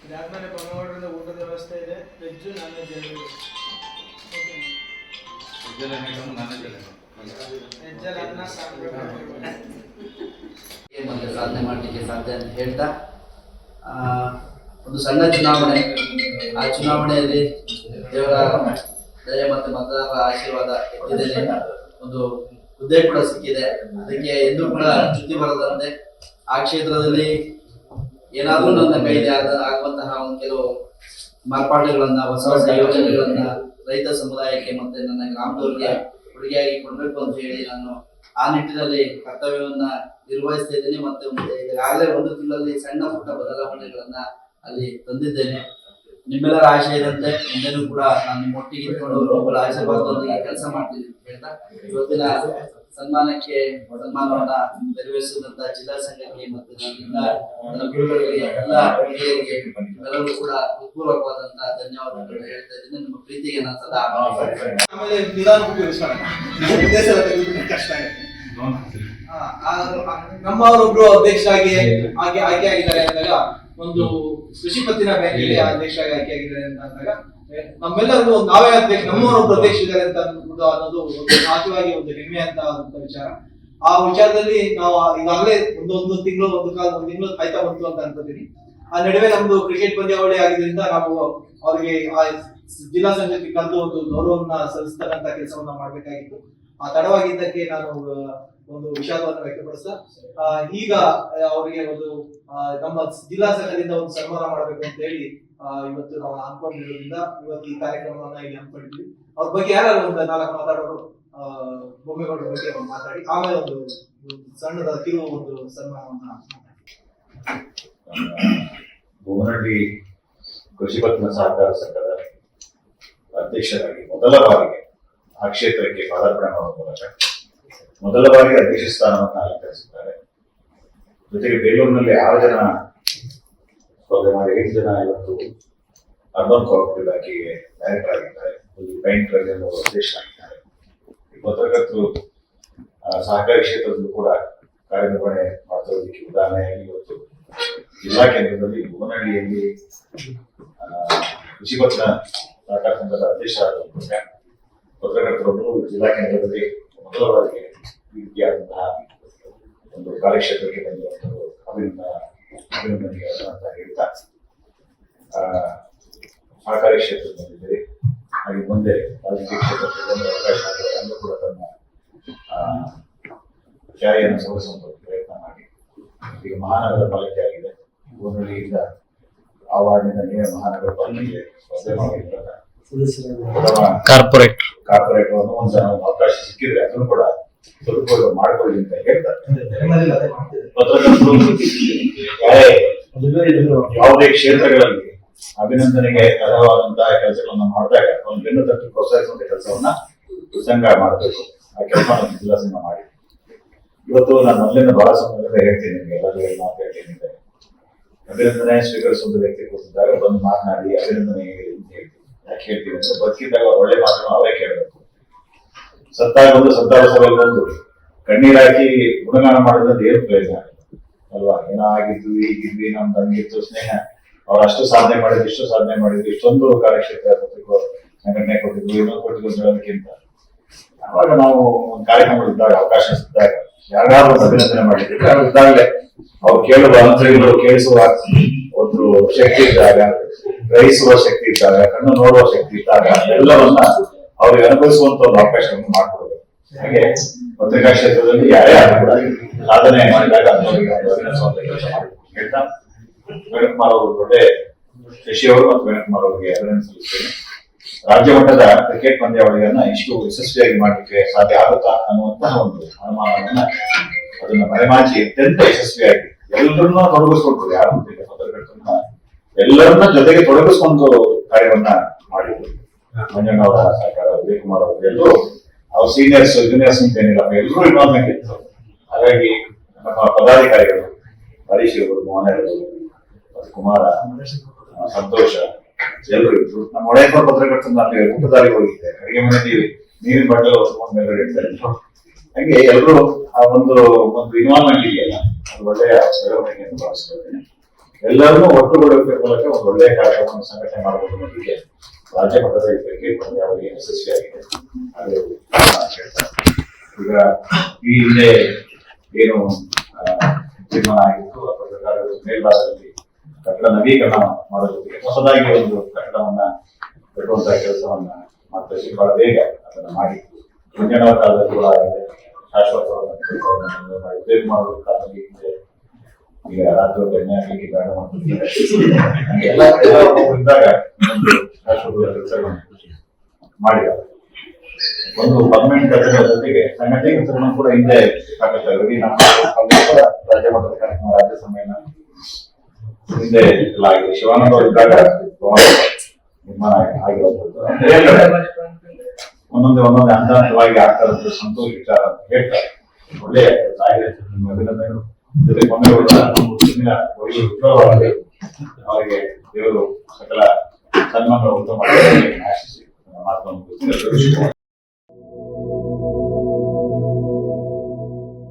ಇದಾದ್ಮೇಲೆ ಬಂಗಾವಡರಿಂದ ಊಟದ ವ್ಯವಸ್ಥೆ ಇದೆ. ವೆಜ್ ನಾನ್ ವೆಜ್ ಮತ್ತೆ ಸಾಧನೆ ಮಾಡಲಿಕ್ಕೆ ಸಾಧ್ಯ ಅಂತ ಹೇಳ್ತಾ ಒಂದು ಸಣ್ಣ ಚುನಾವಣೆ, ಆ ಚುನಾವಣೆಯಲ್ಲಿ ದೇವರ ದಯೆ ಮತ್ತು ಮತದಾರರ ಆಶೀರ್ವಾದ ಇದ್ದೇನೆ. ಒಂದು ಹುದ್ದೆ ಕೂಡ ಸಿಕ್ಕಿದೆ. ಅದಕ್ಕೆ ಎಂದೂ ಕೂಡ ಚ್ಯುತಿ ಬರದಂತೆ ಆ ಕ್ಷೇತ್ರದಲ್ಲಿ ಏನಾದರೂ ನನ್ನ ಕೈಲಿ ಆಗುವಂತಹ ಒಂದು ಕೆಲವು ಮಾರ್ಪಾಡುಗಳನ್ನ, ಹೊಸ ಹೊಸ ಯೋಜನೆಗಳನ್ನ ರೈತ ಸಮುದಾಯಕ್ಕೆ ಮತ್ತೆ ನನ್ನ ಗ್ರಾಮದವರಿಗೆ ಕೊಡುಗೆಯಾಗಿ ಕೊಡಬೇಕು ಅಂತ ಹೇಳಿ ನಾನು ಆ ನಿಟ್ಟಿನಲ್ಲಿ ಕರ್ತವ್ಯವನ್ನ ನಿರ್ವಹಿಸ್ತಾ ಇದ್ದೇನೆ. ಮತ್ತೆ ಈಗಾಗಲೇ ಒಂದು ತಿಂಗಳಲ್ಲಿ ಸಣ್ಣ ಪುಟ್ಟ ಬದಲಾವಣೆಗಳನ್ನ ಅಲ್ಲಿ ತಂದಿದ್ದೇನೆ. ನಿಮ್ಮೆಲ್ಲರ ಆಶಯದಂತೆ ಮುಂದೆನೂ ಕೂಡ ನಾನು ನಿಮ್ಮೊಟ್ಟಿಗೆ ಇಟ್ಕೊಂಡು ಒಬ್ಬರ ಆಶೀರ್ವಾದದೊಂದಿಗೆ ಕೆಲಸ ಮಾಡ್ತೀನಿ ಅಂತ ಹೇಳ್ತಾ ಇವತ್ತಿನ ಸನ್ಮಾನವನ್ನ ನೆರವೇರಿಸಿದಂತ ಜಿಲ್ಲಾ ಸಂಘಕ್ಕೆ ಮತ್ತು ನನ್ನ ಗುರುಗಳಿಗೆ ಎಲ್ಲ ಹಿರಿಯರಿಗೆ ಎಲ್ಲರೂ ಕೂಡ ಹೃತ್ಪೂರ್ವಕವಾದಂತಹ ಧನ್ಯವಾದಗಳು ಹೇಳ್ತಾ ಇದ್ದೀನಿ. ನಿಮ್ಮ ಪ್ರೀತಿಗೆ ನಾನು ಸದಾ ಆಮೇಲೆ ನಿಧಾನ ಉಪಯೋಗಿಸೋಣ. ನಮ್ಮವರೊಬ್ರು ಅಧ್ಯಕ್ಷರಾಗಿ ಆಯ್ಕೆ ಆಗಿದ್ದಾರೆ ಅಂದಾಗ, ಒಂದು ಕೃಷಿ ಪತ್ತಿನ ಬ್ಯಾಂಕಿಗೆ ಅಧ್ಯಕ್ಷರಾಗಿ ಆಯ್ಕೆ ಆಗಿದ್ದಾರೆ ಅಂತ ಅಂದಾಗ ನಮ್ಮೆಲ್ಲರಿಗೂ ನಾವೇ ಅಧ್ಯಕ್ಷ, ನಮ್ಮವರೊಬ್ರು ಅಧ್ಯಕ್ಷ ಇದ್ದಾರೆ ಅಂತ ಅನ್ನೋದು ಸಹಜವಾಗಿ ಒಂದು ಹೆಮ್ಮೆ ಅಂತ ವಿಚಾರ. ಆ ವಿಚಾರದಲ್ಲಿ ನಾವು ಈಗಾಗಲೇ ಒಂದು ತಿಂಗಳು ಕಾಯ್ತಾ ಬಂತು ಅಂತ ಅನ್ಕೋತೀನಿ. ಆ ನಡುವೆ ನಮ್ದು ಕ್ರಿಕೆಟ್ ಪಂದ್ಯಾವಳಿ ಆಗಿದ್ರಿಂದ ನಾವು ಅವ್ರಿಗೆ ಆ ಜಿಲ್ಲಾ ಸಂಘಕ್ಕೆ ಕರೆದು ಒಂದು ಗೌರವವನ್ನ ಸಲ್ಲಿಸ್ತಕ್ಕಂತ ಕೆಲಸವನ್ನ ಮಾಡ್ಬೇಕಾಗಿತ್ತು. ಆ ತಡವಾಗಿದ್ದಕ್ಕೆ ನಾನು ಒಂದು ವಿಷಾದವನ್ನು ವ್ಯಕ್ತಪಡಿಸ್ತಾ ಈಗ ಅವರಿಗೆ ಒಂದು ನಮ್ಮ ಜಿಲ್ಲಾ ಸಂಘದಿಂದ ಒಂದು ಸನ್ಮಾನ ಮಾಡಬೇಕು ಅಂತ ಹೇಳಿ ಇವತ್ತು ನಾವು ಅನ್ಕೊಂಡಿರೋದ್ರಿಂದ ಇವತ್ತು ಈ ಕಾರ್ಯಕ್ರಮವನ್ನ ಇಲ್ಲಿ ಅನ್ಕೊಂಡಿದ್ವಿ. ಅವ್ರ ಬಗ್ಗೆ ಯಾರು ಒಂದು 4 ಮಾತಾಡೋರು ಬೊಮ್ಮೇಗೌಡರ ಬಗ್ಗೆ ಮಾತಾಡಿ ಆಮೇಲೆ ಒಂದು ಸಣ್ಣದ ಕಿರು ಒಂದು ಸನ್ಮಾನವನ್ನ. ಭುವನಹಳ್ಳಿ ಕೃಷಿ ಪತ್ತಿನ ಸಹಕಾರ ಸಂಘದ ಅಧ್ಯಕ್ಷರಾಗಿ ಮೊದಲ ಬಾರಿಗೆ ಆ ಕ್ಷೇತ್ರಕ್ಕೆ ಪಾದಾರ್ಪಣೆ ಮಾಡುವ ಮೂಲಕ ಮೊದಲ ಬಾರಿಗೆ ಅಧ್ಯಕ್ಷ ಸ್ಥಾನವನ್ನು ಅಲಂಕರಿಸಿದ್ದಾರೆ. ಜೊತೆಗೆ ಬೇಲೂರಿನಲ್ಲಿ 6 ಜನ ಸ್ಪರ್ಧೆ ಮಾಡಿ 8 ಜನ ಇವತ್ತು ಅರ್ಬನ್ ಕೋಆಪರೇಟಿವ್ ಬ್ಯಾಂಕಿಗೆ ಡೈರೆಕ್ಟರ್ ಆಗಿದ್ದಾರೆ. ಬ್ಯಾಂಕ್ ಅಧ್ಯಕ್ಷರಾಗಿದ್ದಾರೆ. ಪತ್ರಕರ್ತರು ಸಹಕಾರಿ ಕ್ಷೇತ್ರದಲ್ಲೂ ಕೂಡ ಕಾರ್ಯನಿರ್ವಹಣೆ ಮಾಡ್ತಿರೋದಕ್ಕೆ ಉದಾಹರಣೆಯಾಗಿ ಇವತ್ತು ಜಿಲ್ಲಾ ಕೇಂದ್ರದಲ್ಲಿ ಭುವನಹಳ್ಳಿಯಲ್ಲಿ ಕೃಷಿ ಪತ್ತಿನ ಸಹಕಾರ ಸಂಘದ ಅಧ್ಯಕ್ಷರಾದ ಪತ್ರಕರ್ತರೊಬ್ಬರು ಜಿಲ್ಲಾ ಕೇಂದ್ರದಲ್ಲಿ ಮೊದಲ ಬಾರಿಗೆ ಈ ರೀತಿಯಾದಂತಹ ಒಂದು ಕಾರ್ಯಕ್ಷೇತ್ರಕ್ಕೆ ಬಂದಿರುವಂಥದ್ದು ಅಭಿನಂದನೆಗಳನ್ನು ಅಂತ ಹೇಳ್ತಾ ಸಹಕಾರಿ ಕ್ಷೇತ್ರಕ್ಕೆ ಬಂದಿದ್ದೀರಿ. ಹಾಗೆ ಮುಂದೆ ರಾಜಕೀಯ ಕ್ಷೇತ್ರಕ್ಕೆ ಬಂದ ಅವಕಾಶ ಅಲ್ಲೂ ಕೂಡ ತನ್ನ ಖ್ಯಾತಿಯನ್ನು ಸಲ್ಲಿಸುವಂತ ಪ್ರಯತ್ನ ಮಾಡಿ ಈಗ ಮಹಾನಗರ ಪಾಲಿಕೆ ಆಗಿದೆ. ಭುವನಹಳ್ಳಿಯಿಂದ ಆ ವಾರ್ಡ್ನಿಂದ ನೀವೇ ಮಹಾನಗರ ಪಾಲಿಕೆಗೆ ಸ್ಪರ್ಧೆ ಮಾಡಿದಾಗ ಕಾರ್ಪೊರೇಟ್ ಒಂದು ಜನ ಅವಕಾಶ ಸಿಕ್ಕಿದ್ರೆ ಅದನ್ನು ಕೂಡ ಸದುಪಯೋಗ ಮಾಡ್ಕೊಳ್ಳಿ ಅಂತ ಹೇಳ್ತಾರೆ. ಯಾವುದೇ ಕ್ಷೇತ್ರಗಳಲ್ಲಿ ಅಭಿನಂದನೆಗೆ ಅರ್ಹವಾದಂತಹ ಕೆಲಸಗಳನ್ನ ಮಾಡಿದಾಗ ಒಂದು ಬೆನ್ನು ತಟ್ಟು ಪ್ರೋತ್ಸಾಹಿಸುವಂತ ಕೆಲಸವನ್ನ ಸಂಘ ಮಾಡಬೇಕು. ಆ ಕೆಲಸ ಜಿಲ್ಲಾ ಸಂಘ ಮಾಡಿ ಇವತ್ತು ನಾನು ಮೊದಲಿಂದ ಬಹಳ ಸಮಯದಿಂದ ಹೇಳ್ತೀನಿ, ನಿಮ್ಗೆ ಎಲ್ಲರಿಗೂ ಮಾತು ಹೇಳ್ತೀನಿ. ಅಭಿನಂದನೆ ಸ್ವೀಕರಿಸುವಂತ ವ್ಯಕ್ತಿ ಕೂತಿದ್ದಾಗ ಬಂದು ಮಾತನಾಡಿ ಅಭಿನಂದನೆ ಹೇಳಿ ಅಂತ ಹೇಳ್ತೀನಿ. ಯಾಕೆ ಹೇಳ್ತೀವಿ ಅಂದ್ರೆ ಬದುಕಿದ್ದಾಗ ಒಳ್ಳೆ ಮಾತನ್ನು ಅವರೇ ಕೇಳಬೇಕು. ಸತ್ತಾಗ ಒಂದು ಸಂತಾಪಸಭೆಯಲ್ಲಿ ಬಂದು ಕಣ್ಣೀರಾಕಿ ಗುಣಗಾನ ಮಾಡಿದ್ರೆ ಏನು ಪ್ರಯೋಜನ ಅಲ್ವಾ? ಏನೋ ಆಗಿದ್ದು ಈಗಿದ್ವಿ, ನಮ್ದು ಹಂಗಿತ್ತು ಸ್ನೇಹ, ಅವ್ರು ಅಷ್ಟು ಸಾಧನೆ ಮಾಡಿದ್ರು, ಇಷ್ಟು ಸಾಧನೆ ಮಾಡಿದ್ರು, ಇಷ್ಟೊಂದು ಕಾರ್ಯಕ್ಷೇತ್ರ ಕೊಟ್ಟಿದ್ರು, ಸಂಘಟನೆ ಕೊಟ್ಟಿದ್ರು, ಇನ್ನೊಂದು ಕೊಟ್ಟಿದ್ರು ಅಂತ ಹೇಳೋದಕ್ಕಿಂತ ಅವಾಗ ನಾವು ಒಂದು ಕಾರ್ಯಕ್ರಮಗಳಿದ್ದಾಗ ಅವಕಾಶ ಸಿಕ್ಕಿದಾಗ ಯಾರು ಅಭಿನಂದನೆ ಮಾಡಿದ್ರೆ ಅವ್ರು ಇದ್ದಾಗಲೇ ಅವ್ರು ಕೇಳುವ ಅಂತರಿಗಳು ಕೇಳಿಸುವ ಒಂದು ಶಕ್ತಿ ಇದ್ದಾಗ, ಗ್ರಹಿಸುವ ಶಕ್ತಿ ಇದ್ದಾಗ, ಕಣ್ಣು ನೋಡುವ ಶಕ್ತಿ ಇದ್ದಾಗ ಎಲ್ಲವನ್ನ ಅವ್ರಿಗೆ ಅನುಭವಿಸುವಂತ ಒಂದು ಅವಕಾಶವನ್ನು ಮಾಡಿಕೊಡ್ಬೇಕು. ಹಾಗೆ ಪತ್ರಿಕಾ ಕ್ಷೇತ್ರದಲ್ಲಿ ಯಾರೇ ಆದ್ರೂ ಕೂಡ ಸಾಧನೆ ಮಾಡಿದಾಗ ಅಭಿನಂದಿಸುವಂತ ಕೆಲಸ ಮಾಡಬೇಕು ಹೇಳ್ತಾ ವೇಣುಕುಮಾರ್ ಅವರು ಒಳ್ಳೆ ಶಶಿ ಅವರು ಮತ್ತು ವೇಣುಕುಮಾರ್ ಅವರಿಗೆ ಅಭಿನಂದನೆ ಸಲ್ಲಿಸ್ತೇನೆ. ರಾಜ್ಯ ಮಟ್ಟದ ಕ್ರಿಕೆಟ್ ಪಂದ್ಯಾವಳಿಯನ್ನ ಇಷ್ಟು ಯಶಸ್ವಿಯಾಗಿ ಮಾಡಲಿಕ್ಕೆ ಸಾಧ್ಯ ಆಗುತ್ತಾ ಅನ್ನುವಂತಹ ಒಂದು ಅನುಮಾನವನ್ನ ಅದನ್ನ ಮರೆಮಾಚಿ ಅತ್ಯಂತ ಯಶಸ್ವಿಯಾಗಿ ಎಲ್ಲರನ್ನ ತೊಡಗಿಸ್ಕೊಳ್ತಾರೆ. ಯಾರು ಪತ್ರಕರ್ತರನ್ನ ಎಲ್ಲರನ್ನ ಜೊತೆಗೆ ತೊಡಗಿಸ್ಕೊಂಡು ಕಾರ್ಯವನ್ನ ಮಾಡಿದ್ರು. ಮಂಜಣ್ಣ ಅವರ ಸಹಕಾರ, ವಿಜಯಕುಮಾರ್ ಅವರು ಎಲ್ಲರೂ ಅವ್ರ ಸೀನಿಯರ್ಸ್ ಜೂನಿಯರ್ಸ್ ಅಂತ ಏನಿಲ್ಲ, ಎಲ್ಲರೂ ಇನ್ವಾಲ್ವ್ಮೆಂಟ್ ಇತ್ತು. ಹಾಗಾಗಿ ನಮ್ಮ ಪದಾಧಿಕಾರಿಗಳು ಹರೀಶ್ ಅವರು, ಮೋಹನ್ ಅವರು, ಕುಮಾರ, ಸಂತೋಷ ಎಲ್ಲರೂ ಇದ್ರು. ನಮ್ಮ ಒಡೆಯಪ್ಪ ಪತ್ರಕರ್ತರನ್ನ ಅಲ್ಲಿ ಊಟದಾರಿಗೆ ಹೋಗಿದ್ದೆ, ಅಡಿಗೆ ಮನೆಯಲ್ಲಿ ನೀರಿನ ಬಾಟಲ್ ಹೊತ್ಕೊಂಡು ಮೇಲ್ಗಡೆ ಇಡ್ತಾ ಇದ್ರು. ಹಂಗೆ ಎಲ್ಲರೂ ಆ ಒಂದು ಇನ್ವಾಲ್ವ್ಮೆಂಟ್ ಇದೆಯಲ್ಲ, ಅದು ಒಳ್ಳೆಯ ಬೆಳವಣಿಗೆ ಎಂದು ಭಾವಿಸ್ಕೊಳ್ತೇನೆ. ಎಲ್ಲರನ್ನೂ ಒಟ್ಟುಗೂಡಿಸುವ ಮೂಲಕ ಒಂದು ಒಳ್ಳೆಯ ಕಾರ್ಯಕ್ರಮವನ್ನು ಸಂಘಟನೆ ಮಾಡಬಹುದು ಅನ್ನೋದಕ್ಕೆ ರಾಜ್ಯ ಮಟ್ಟದ ಕ್ರಿಕೆಟ್ ಪಂದ್ಯಾವಳಿ ಯಶಸ್ವಿಯಾಗಿದೆ. ಅದು ಹೇಳ್ತಾರೆ. ಈಗ ಈ ಹಿಂದೆ ಏನು ತೀರ್ಮಾನ ಆಗಿತ್ತು, ಆ ಪ್ರಕಾರ ಮೇಲ್ಭಾಗದಲ್ಲಿ ಕಟ್ಟಡ ನವೀಕರಣ ಮಾಡೋದಕ್ಕೆ ಹೊಸದಾಗಿ ಒಂದು ಕಟ್ಟಡವನ್ನ ಕಟ್ಟುವಂತಹ ಕೆಲಸವನ್ನ ಮಾಡ್ತಾ ಇದ್ದೀವಿ. ಬಹಳ ಬೇಗ ಅದನ್ನ ಮಾಡಿ ಮಂಜಣ್ಣವರ ಕಾಲದಲ್ಲಿ ಕೂಡ ಆಗಿದೆ, ಶಾಶ್ವತವಾದ ವಿಜಯಕುಮಾರ್ ಅವರ ಕಾಲದಲ್ಲಿ ಇದೆ. ಈಗ ರಾತ್ರಿ ಎಣ್ಣೆ ಹಾಕಲಿಕ್ಕೆ ಬೇಡ ಮಾಡ್ತಿದ್ದಾರೆ. ಎಲ್ಲ ಇದ್ದಾಗ ಒಂದು ಶಾಶ್ವತವಾದ ಕೆಲಸಗಳನ್ನು ಮಾಡಿದ್ದಾರೆ. ಒಂದು ಪರ್ಮನೆಂಟ್ ಕಟ್ಟಡದ ಜೊತೆಗೆ ಸಂಘಟನೆ ಕೆಲಸಗಳನ್ನು ಕೂಡ ಹಿಂದೆ ಸಾಕಷ್ಟು ನಮ್ಮ ರಾಜ್ಯ ಮಟ್ಟದ ಕಾರ್ಯಕ್ರಮ, ರಾಜ್ಯ ಸಮ್ಮೇಳನ ಹಿಂದೆ ಎಲ್ಲ ಆಗಿದೆ. ಶಿವಾನಂದ ಅವರು ಇದ್ದಾಗ ನಿರ್ಮಾಣ ಆಗಿರುವಂತದ್ದು ಒಂದೊಂದೇ ಹಂತ ಹಂತವಾಗಿ ಆಗ್ತಾ ಇರೋದು ಸಂತೋಷ ವಿಚಾರ ಅಂತ ಹೇಳ್ತಾರೆ. ಒಳ್ಳೆಯ ಆಗಿದೆ. ನಿಮ್ಮ ಅಭಿನಂದನೆಗಳು. ಜೊತೆ ಅವರಿಗೆ ದೇವರು ಸಕಲ ಸನ್ಮಾನ ಉತ್ತಮ ಆಶಿಸಿ ಮಾತನ್ನು